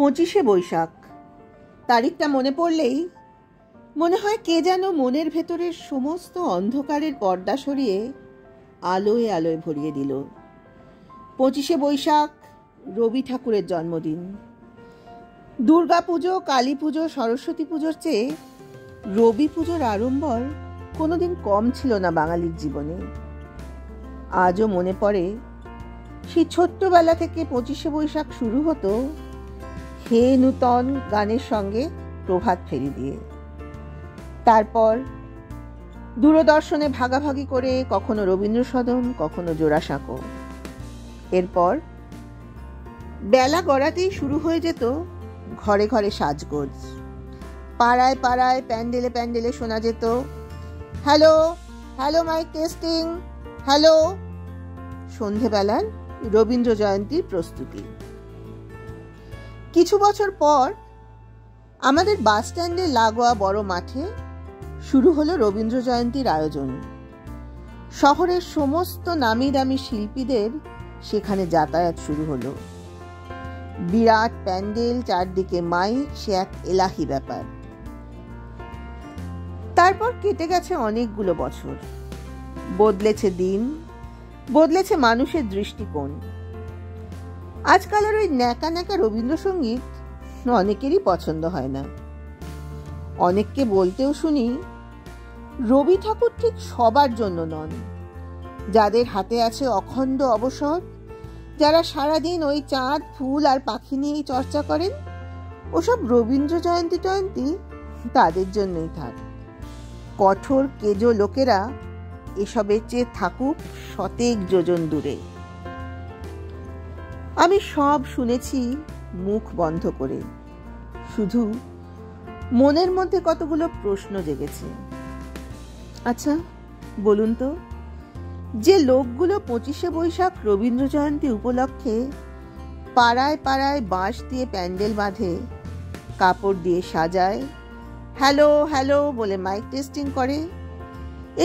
25শে বৈশাখ। তারিখটা মনে পড়লেই মনে হয় কে যেন মনের ভেতরের সমস্ত অন্ধকারের পর্দা সরিয়ে আলোয় আলোয় ভরিয়ে দিল। 25শে বৈশাখ রবি ঠাকুরের জন্মদিন। দুর্গা পুজো, কালী পুজো, সরস্বতী পুজোর চেয়ে রবি পুজোর আড়ম্বর কোনোদিন কম ছিল না বাঙালির জীবনে। আজও মনে পড়ে সেই ছোট্টবেলা থেকে 25শে বৈশাখ শুরু হতো হে নূতন গানের সঙ্গে প্রভাত ফেরি দিয়ে। তারপর দূরদর্শনে ভাগাভাগি করে কখনো রবীন্দ্র সদন, কখনো জোড়াসাঁকো। এরপর বেলা গড়াতেই শুরু হয়ে যেত ঘরে ঘরে সাজগোজ। পাড়ায় পাড়ায়, প্যান্ডেলে প্যান্ডেলে শোনা যেত hello hello mike testing, hello. সন্ধেবেলার রবীন্দ্র জয়ন্তীর প্রস্তুতি। কিছু বছর পর আমাদের বাস স্ট্যান্ডে লাগোয়া বড় মাঠে শুরু হলো রবীন্দ্র জয়ন্তীর আয়োজন। শহরের সমস্ত নামি দামি শিল্পীদের সেখানে যাতায়াত শুরু হলো। বিরাট প্যান্ডেল, চারদিকে মাইক, সে এক এলাহি ব্যাপার। তারপর কেটে গেছে অনেকগুলো বছর। বদলেছে দিন, বদলেছে মানুষের দৃষ্টিকোণ। আজকাল আর ওই ন্যাকা ন্যাকা রবীন্দ্রসঙ্গীত অনেকেরই পছন্দ হয় না। অনেককে বলতেও শুনি রবি ঠাকুর ঠিক সবার জন্য নন। যাদের হাতে আছে অখণ্ড অবসর, যারা সারাদিন ওই চাঁদ, ফুল আর পাখি নিয়েই চর্চা করেন, ওসব রবীন্দ্র জয়ন্তী তাদের জন্যই থাক। কঠোর কেজো লোকেরা এসবের চেয়ে থাকুক শতেক যোজন দূরে। আমি সব শুনেছি মুখ বন্ধ করে, শুধু মনের মধ্যে কতগুলো প্রশ্ন জেগেছে। আচ্ছা বলুন তো, যে লোকগুলো 25শে বৈশাখ রবীন্দ্র জয়ন্তী উপলক্ষে পাড়ায় পাড়ায় বাঁশ দিয়ে প্যান্ডেল বাঁধে, কাপড় দিয়ে সাজায়, হ্যালো হ্যালো বলে মাইক টেস্টিং করে,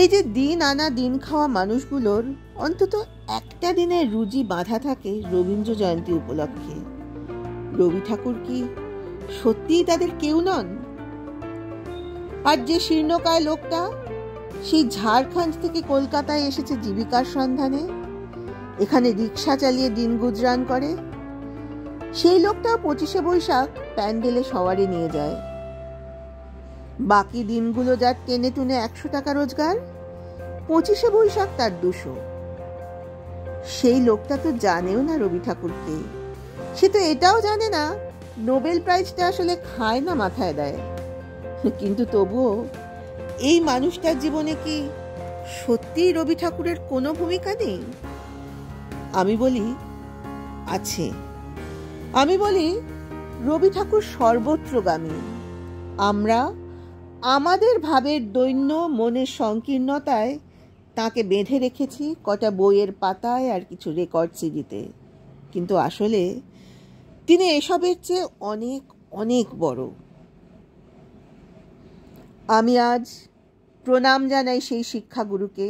এই যে দিন আনা দিন খাওয়া মানুষগুলোর অন্তত একটা দিনের রুজি বাঁধা থাকে রবীন্দ্র জয়ন্তী উপলক্ষে, রবি ঠাকুর কি সত্যিই তাদের কেউ নন? আর যে শীর্ণকায় লোকটা সেই ঝাড়খণ্ড থেকে কলকাতায় এসেছে জীবিকার সন্ধানে, এখানে রিক্সা চালিয়ে দিন গুজরান করে, সেই লোকটাও 25শে বৈশাখ প্যান্ডেলে সওয়ারি নিয়ে যায়। বাকি দিনগুলো যার টেনে টুনে 100 টাকা রোজগার, 25শে বৈশাখ তার 200। সেই লোকটা তো জানেও না রবি ঠাকুরকে। সে তো এটাও জানে না নোবেল প্রাইজটা আসলে খায় না মাথায় দেয়। কিন্তু তবুও এই মানুষটার জীবনে কি সত্যিই রবি ঠাকুরের কোনো ভূমিকা নেই? আমি বলি আছে। আমি বলি রবি ঠাকুর সর্বত্রগামী। আমরা আমাদের ভাবের দৈন্য, মনের সংকীর্ণতায় তাকে বেঁধে রেখেছি কটা বইয়ের পাতায় আর কিছু রেকর্ড সিডিতে। কিন্তু আসলে তিনি এসবের চেয়ে অনেক অনেক বড়। আমি আজ প্রণাম জানাই সেই শিক্ষাগুরুকে,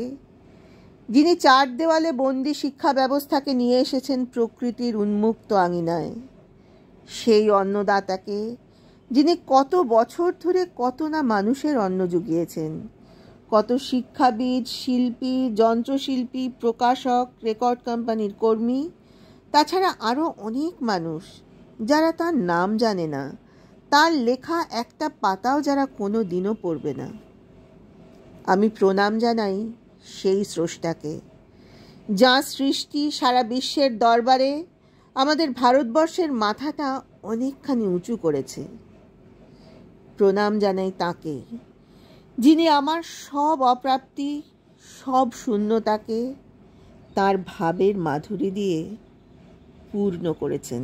যিনি 4 দেওয়ালে বন্দি শিক্ষা ব্যবস্থাকে নিয়ে এসেছেন প্রকৃতির উন্মুক্ত আঙিনায়। সেই অন্নদাতাকে, যিনি কত বছর ধরে কত না মানুষের অন্ন জুগিয়েছেন, কত শিক্ষাবিদ, শিল্পী, যন্ত্রশিল্পী, প্রকাশক, রেকর্ড কোম্পানির কর্মী, তাছাড়া আরও অনেক মানুষ যারা তার নাম জানে না, তার লেখা একটা পাতাও যারা কোনো দিনও পড়বে না। আমি প্রণাম জানাই সেই স্রষ্টাকে, যার সৃষ্টি সারা বিশ্বের দরবারে আমাদের ভারতবর্ষের মাথাটা অনেকখানি উঁচু করেছে। প্রণাম জানাই তাকে, যিনি আমার সব অপ্রাপ্তি, সব শূন্যতাকে তার ভাবের মাধুরী দিয়ে পূর্ণ করেছেন।